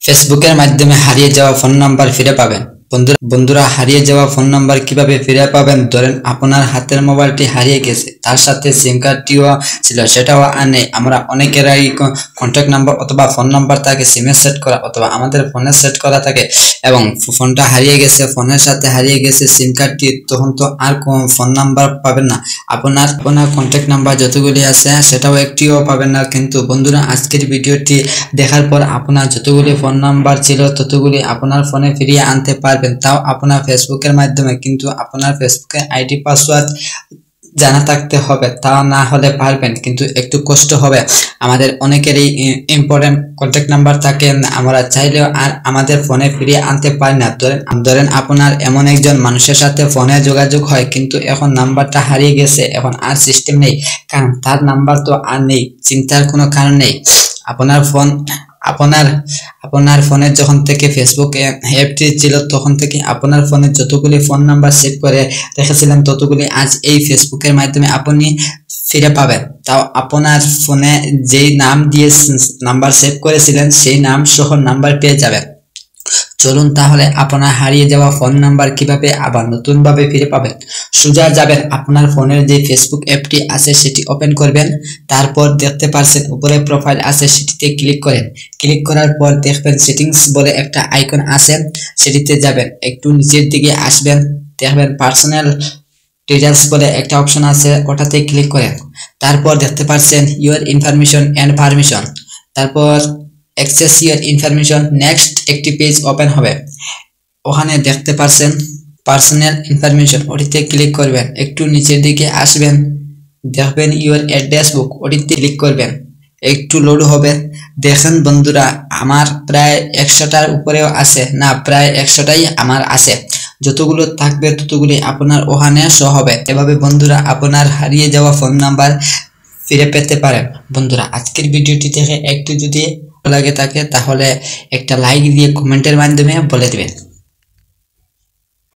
ফেসবুকের মাধ্যমে হারিয়ে যাওয়া ফোন নাম্বার ফিরে পাবেন। বন্ধুরা হারিয়ে যাওয়া ফোন নাম্বার কিভাবে ফিরে পাবেন? ধরেন আপনার হাতের মোবাইলটি হারিয়ে গেছে, তার সাথে সিম কার্ডটিও ছিল, সেটাও আর নেই। আমরা অনেকেরাই কন্ট্যাক্ট নাম্বার অথবা ফোন নাম্বার থাকে সিমে সেট করা অথবা আমাদের ফোনে সেট করা থাকে, এবং ফোনটা হারিয়ে গেছে, ফোনের সাথে হারিয়ে গেছে সিম কার্ডটি, তখন তো আর ফোন নাম্বার পাবেন না। আপনার কন্ট্যাক্ট নাম্বার যতগুলি আছে সেটাও একটিও পাবেন না। কিন্তু বন্ধুরা আজকের ভিডিওটি দেখার পর আপনার যতগুলি ফোন নাম্বার ছিল ততগুলি আপনার ফোনে ফিরিয়ে আনতে পারবেন, তাও আপনার ফেসবুকের মাধ্যমে। কিন্তু আপনার ফেসবুকের আইডি পাসওয়ার্ড জানা থাকতে হবে, তা না হলে পারবেন, কিন্তু একটু কষ্ট হবে। আমাদের অনেকেরই ইম্পর্টেন্ট কন্ট্যাক্ট নাম্বার থাকে, আমরা চাইলেও আর আমাদের ফোনে ফিরিয়ে আনতে পারি না। ধরেন আপনার এমন একজন মানুষের সাথে ফোনে যোগাযোগ হয়, কিন্তু এখন নাম্বারটা হারিয়ে গেছে, এখন আর সিস্টেম নেই, কারণ তার নাম্বার তো আর নেই। চিন্তার কোনো কারণ নেই। আপনার ফোনের যখন থেকে ফেসবুক অ্যাপটি ছিল তখন থেকে আপনার ফোনে যতগুলি ফোন নাম্বার সেভ করে রেখেছিলেন ততগুলি আজ এই ফেসবুকের মাধ্যমে আপনি ফিরে পাবেন। তাও আপনার ফোনে যেই নাম দিয়ে নাম্বার সেভ করেছিলেন সেই নাম সহ নাম্বার পেয়ে যাবেন। চলুন তাহলে আপনার হারিয়ে যাওয়া ফোন নাম্বার কিভাবে আবার নতুন ভাবে ফিরে পাবেন। সোজা যাবেন, আপনার ফোনের যে ফেসবুক অ্যাপটি আছে সেটি ওপেন করবেন। তারপর দেখতে পাচ্ছেন উপরে প্রোফাইল আছে, সেটিতে ক্লিক করেন। ক্লিক করার পর দেখবেন সেটিংস বলে একটা আইকন আছে, সেটিতে যাবেন। একটু নিচের দিকে আসবেন, দেখবেন পার্সোনাল ডিটেইলস বলে একটা অপশন আছে, ওটাতে ক্লিক করেন। তারপর দেখতে পাচ্ছেন ইউর ইনফরমেশন এন্ড পারমিশন, তারপর অ্যাক্সেস ইউর ইনফরমেশন। নেক্সট একটি পেজ ওপেন হবে, ওখানে দেখতে পাচ্ছেন পার্সোনাল ইনফরমেশন, ওটিতে ক্লিক করবেন। একটু নিচের দিকে আসবেন, দেখবেন ইউর অ্যাড্রেস বুক, ওটিতে ক্লিক করবেন। একটু লোড হবে। দেখেন বন্ধুরা আমার প্রায় 100টার উপরেও আছে, না প্রায় 100টাই আমার আছে। যতগুলো থাকবে ততগুলি আপনার ওখানে শো হবে। এভাবে বন্ধুরা আপনার হারিয়ে যাওয়া ফোন নাম্বার ফিরে পেতে পারেন। বন্ধুরা আজকের ভিডিওটি দেখে একটু যদি ভালো লাগে থাকে তাহলে একটা লাইক দিয়ে কমেন্টের মাধ্যমে বলে দিবেন।